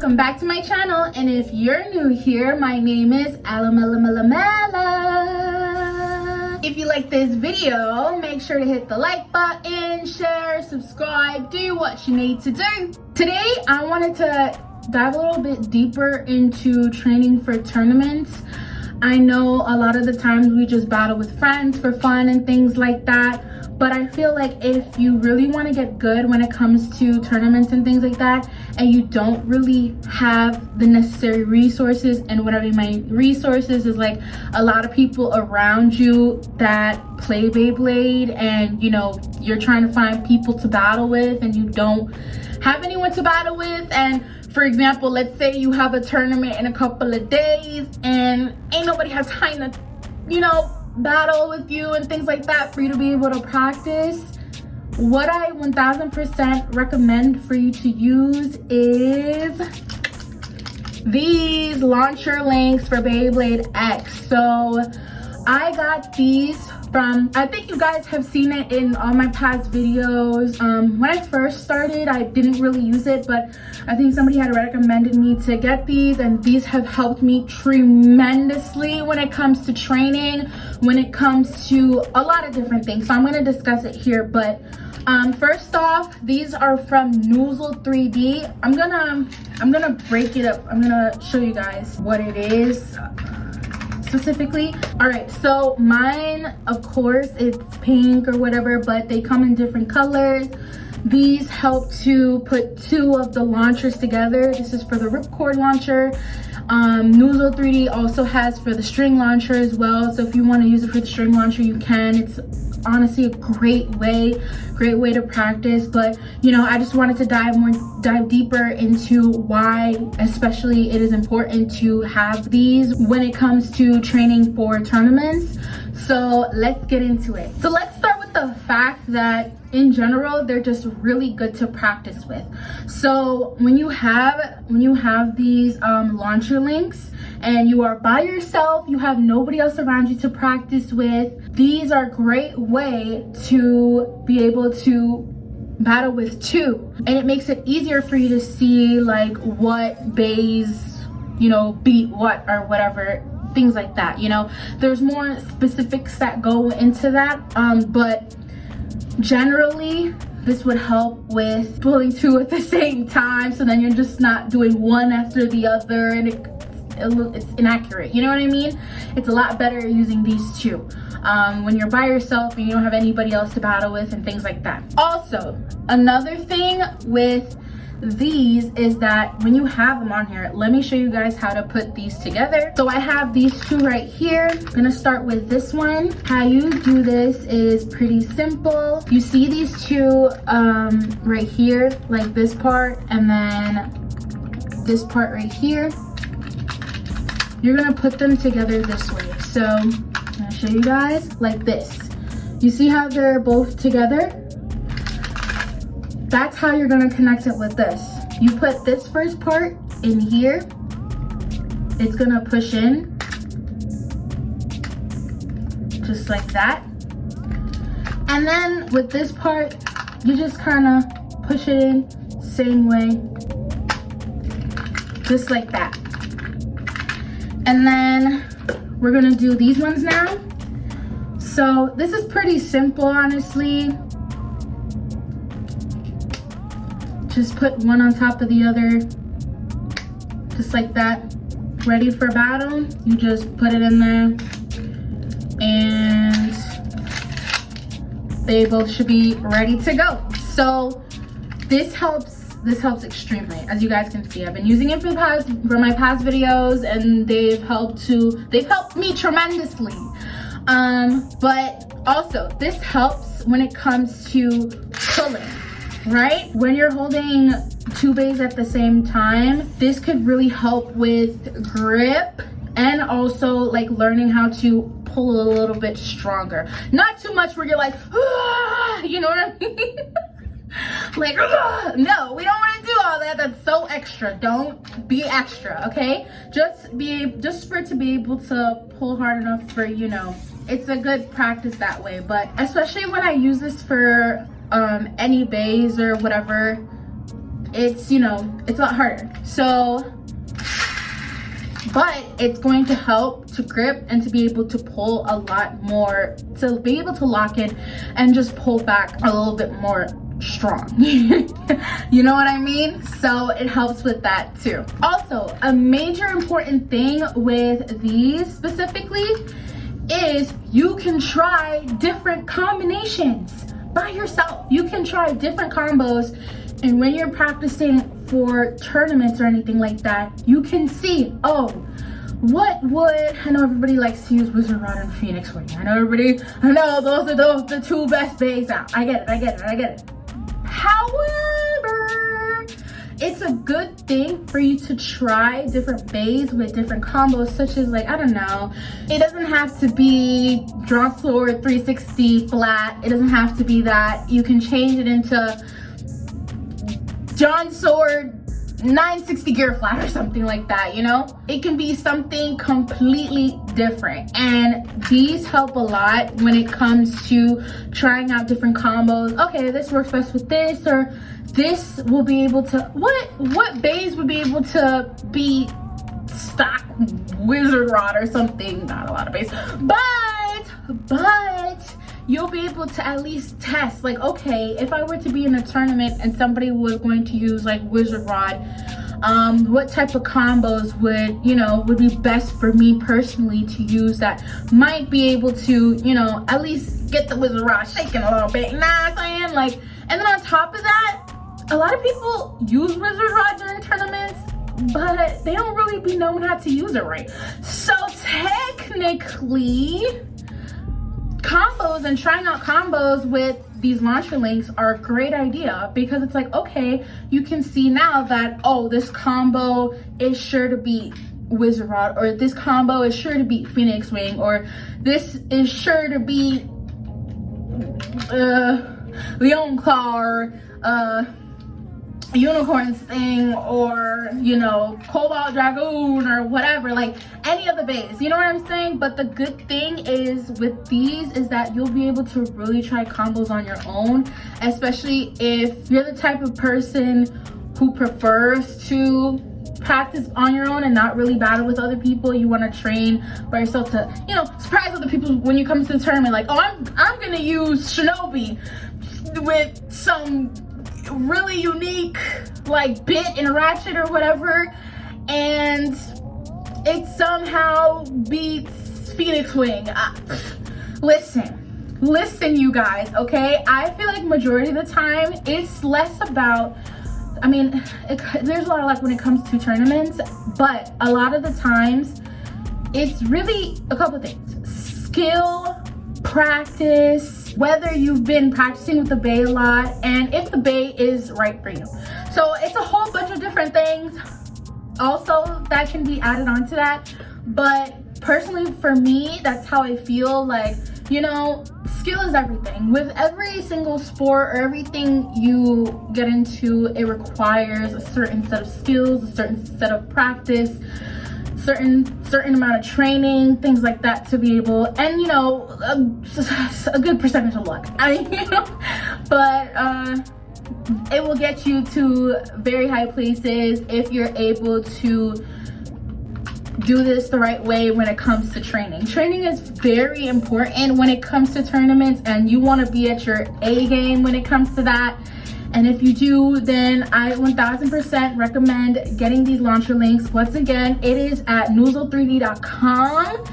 welcome back to my channel, and if you're new here, my name is ALOEMELA. If you like this video, make sure to hit the like button, share, subscribe, do what you need to do. Today I wanted to dive a little bit deeper into training for tournaments. I know a lot of the times we just battle with friends for fun and things like that, but I feel like if you really want to get good when it comes to tournaments and things like that, and you don't really have the necessary resources, and what I mean by resources is like a lot of people around you that play Beyblade, and you know, you're trying to find people to battle with and you don't have anyone to battle with. And for example, let's say you have a tournament in a couple of days and ain't nobody has time to, you know, battle with you and things like that for you to be able to practice. What I 1000% recommend for you to use is these launcher links for Beyblade X. So I got these from, I think you guys have seen it in all my past videos. When I first started, I didn't really use it, but I think somebody had recommended me to get these, and these have helped me tremendously when it comes to training, when it comes to a lot of different things. So I'm going to discuss it here, but first off, these are from Noozle3D. I'm gonna break it up. I'm gonna show you guys what it is specifically. All right, so mine, of course, it's pink or whatever, but they come in different colors. These help to put two of the launchers together. This is for the ripcord launcher. Noozle3D also has for the string launcher as well, so if you want to use it for the string launcher, you can. It's honestly a great way to practice. But you know, I just wanted to dive deeper into why especially it is important to have these when it comes to training for tournaments. So let's get into it. So let's start with the fact that in general, they're just really good to practice with. So when you have these launcher links and you are by yourself, you have nobody else around you to practice with, these are a great way to be able to battle with two. And it makes it easier for you to see like what bays, you know, beat what or whatever, things like that. You know, there's more specifics that go into that, but generally this would help with pulling two at the same time, so then you're just not doing one after the other and it's inaccurate, you know what I mean? It's a lot better using these two when you're by yourself and you don't have anybody else to battle with and things like that. Also, another thing with these is that when you have them on here, let me show you guys how to put these together. So I have these two right here. I'm gonna start with this one. How you do this is pretty simple. You see these two right here, like this part and then this part right here. You're gonna put them together this way. So I'm gonna show you guys like this. You see how they're both together? That's how you're gonna connect it with this. You put this first part in here. It's gonna push in, just like that. And then with this part, you just kinda push it in, same way, just like that. And then we're gonna do these ones now. So this is pretty simple, honestly. Just put one on top of the other, just like that. Ready for battle, you just put it in there and they both should be ready to go. So this helps extremely. As you guys can see, I've been using it for my past videos, and they've helped me tremendously. But also this helps when it comes to pulling. Right? When you're holding two bays at the same time, this could really help with grip and also like learning how to pull a little bit stronger. Not too much where you're like, ah, you know what I mean? Like, ah. No, we don't want to do all that. That's so extra. Don't be extra, okay? Just for it to be able to pull hard enough for, you know, it's a good practice that way. But especially when I use this for any bays or whatever, it's, you know, it's a lot harder. So, but it's going to help to grip and to be able to pull a lot more, to be able to lock in and just pull back a little bit more strong. You know what I mean? So it helps with that too. Also, a major important thing with these specifically is you can try different combinations by yourself. You can try different combos, and when you're practicing for tournaments or anything like that, you can see, oh, what would, I know everybody likes to use Wizard Rod and Phoenix Wing. I know those are the two best bays out. I get it. However, it's a good thing for you to try different bays with different combos, such as, like, I don't know, it doesn't have to be draw sword 360 flat. It doesn't have to be that. You can change it into John sword 960 gear flat or something like that, you know? It can be something completely different, and these help a lot when it comes to trying out different combos. Okay, this works best with this, or this will be able to, what bays would be able to be stock Wizard Rod or something. Not a lot of bays, but you'll be able to at least test, like, okay, if I were to be in a tournament and somebody was going to use like Wizard Rod, what type of combos would, you know, would be best for me personally to use that might be able to, you know, at least get the Wizard Rod shaking a little bit. You know what I'm saying? Like, and then on top of that, a lot of people use Wizard Rod during tournaments, but they don't really be knowing how to use it right. So technically, combos and trying out combos with these launcher links are a great idea, because it's like, okay, you can see now that, oh, this combo is sure to be Wizard Rod, or this combo is sure to be Phoenix Wing, or this is sure to be Leon Claw, or Unicorn Sting, or, you know, Cobalt Dragoon, or whatever, like any of the bays, you know what I'm saying? But the good thing is with these is that you'll be able to really try combos on your own, especially if you're the type of person who prefers to practice on your own and not really battle with other people. You want to train by yourself to, you know, surprise other people when you come to the tournament, like, oh, I'm gonna use Shinobi with some really unique like bit and ratchet or whatever, and it somehow beats Phoenix Wing. Listen you guys, okay? I feel like majority of the time it's less about, I mean, there's a lot of luck when it comes to tournaments, but a lot of the times it's really a couple of things: skill, practice, whether you've been practicing with the bay a lot, and if the bay is right for you. So it's a whole bunch of different things also that can be added onto that. But personally for me, that's how I feel. Like, you know, skill is everything. With every single sport or everything you get into, it requires a certain set of skills, a certain set of practice, certain amount of training, things like that, to be able, and, you know, a good percentage of luck. I mean, you know, but it will get you to very high places if you're able to do this the right way when it comes to training. Training is very important when it comes to tournaments, and you want to be at your A game when it comes to that. And if you do, then I 1000% recommend getting these launcher links. Once again, it is at noozle3d.com.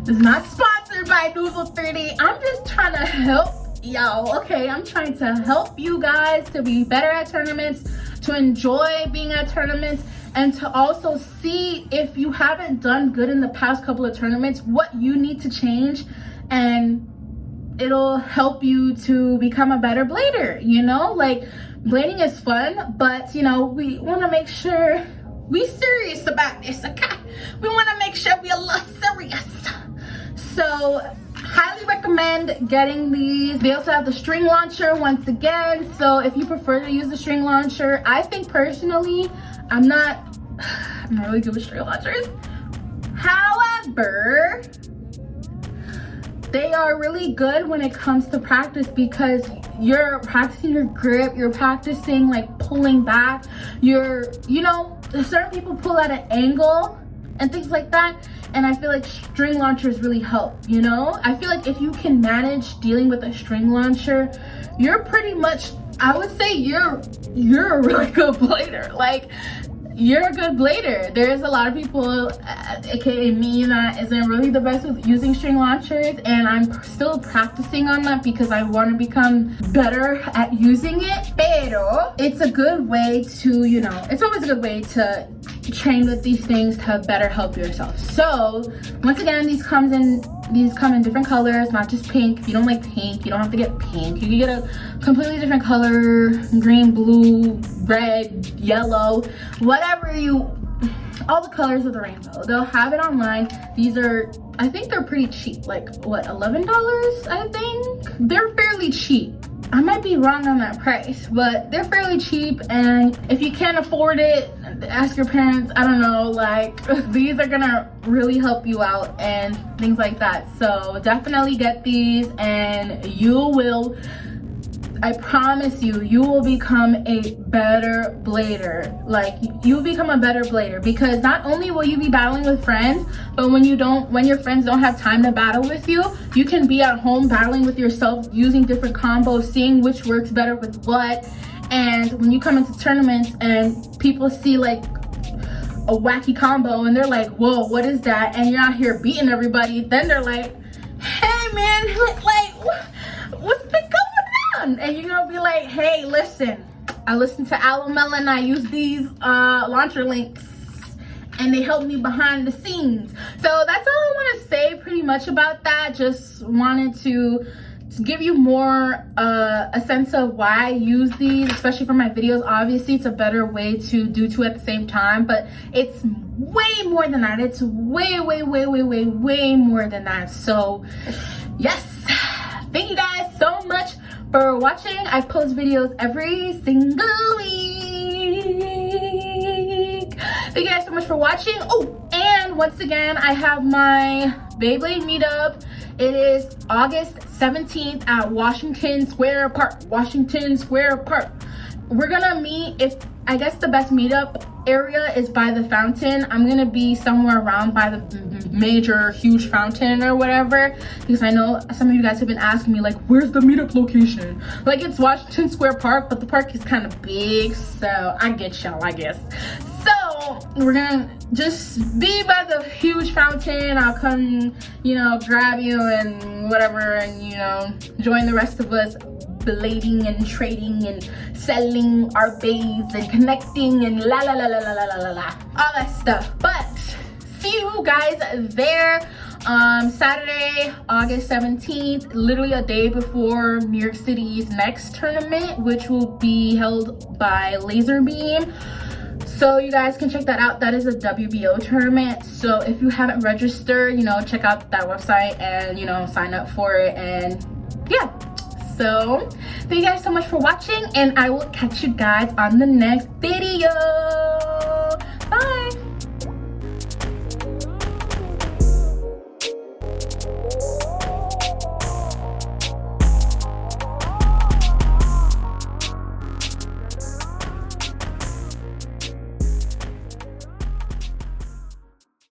This is not sponsored by Noozle3D. I'm just trying to help y'all, okay? I'm trying to help you guys to be better at tournaments, to enjoy being at tournaments, and to also see, if you haven't done good in the past couple of tournaments, what you need to change, and it'll help you to become a better blader, you know? Like, blading is fun, but, you know, we want to make sure we serious about this, okay? We want to make sure we a little serious. So, highly recommend getting these. They also have the string launcher once again, so if you prefer to use the string launcher, I think personally, I'm not really good with string launchers. However, they are really good when it comes to practice, because you're practicing your grip, you're practicing like pulling back, you know, certain people pull at an angle and things like that, and I feel like string launchers really help, you know. I feel like if you can manage dealing with a string launcher, you're pretty much, I would say you're a really good blader. Like, you're a good blader. There's a lot of people, aka me, that isn't really the best with using string launchers, and I'm still practicing on that because I want to become better at using it. Pero it's a good way to, you know, it's always a good way to train with these things to better help yourself. So once again, these come in different colors, not just pink. If you don't like pink, you don't have to get pink. You can get a completely different color, green, blue, red, yellow, whatever all the colors of the rainbow. They'll have it online. These are, I think they're pretty cheap, like what, $11, I think? They're fairly cheap. I might be wrong on that price, but they're fairly cheap, and if you can't afford it, ask your parents. I don't know, like, these are gonna really help you out and things like that. So definitely get these, and you will, I promise you, you will become a better blader. Like, you'll become a better blader, because not only will you be battling with friends, but when your friends don't have time to battle with you, you can be at home battling with yourself, using different combos, seeing which works better with what. And when you come into tournaments and people see like a wacky combo and they're like, whoa, what is that? And you're out here beating everybody, then they're like, hey man, like, what's been going on? And you're gonna be like, hey, listen, I listened to ALOEMELA and I use these launcher links, and they help me behind the scenes. So that's all I want to say pretty much about that. Just wanted to give you more a sense of why I use these, especially for my videos. Obviously, it's a better way to do two at the same time, but it's way more than that. It's way more than that. So yes, thank you guys so much for watching. I post videos every single week. Thank you guys so much for watching. Oh, and once again, I have my Beyblade meetup. It is August 17th at Washington Square Park. We're gonna meet, I guess the best meetup area is by the fountain. I'm gonna be somewhere around by the major huge fountain or whatever, because I know some of you guys have been asking me like, where's the meetup location? Like, it's Washington Square Park, but the park is kind of big, so I get y'all, I guess. So we're gonna just be by the huge fountain. I'll come, you know, grab you and whatever, and, you know, join the rest of us blading and trading and selling our bays and connecting and la la la la la la la la, all that stuff. But see you guys there. Saturday, August 17th, literally a day before New York City's next tournament, which will be held by Laser Beam. So you guys can check that out. That is a WBO tournament. So if you haven't registered, you know, check out that website and, you know, sign up for it. And yeah, so thank you guys so much for watching, and I will catch you guys on the next video. Bye.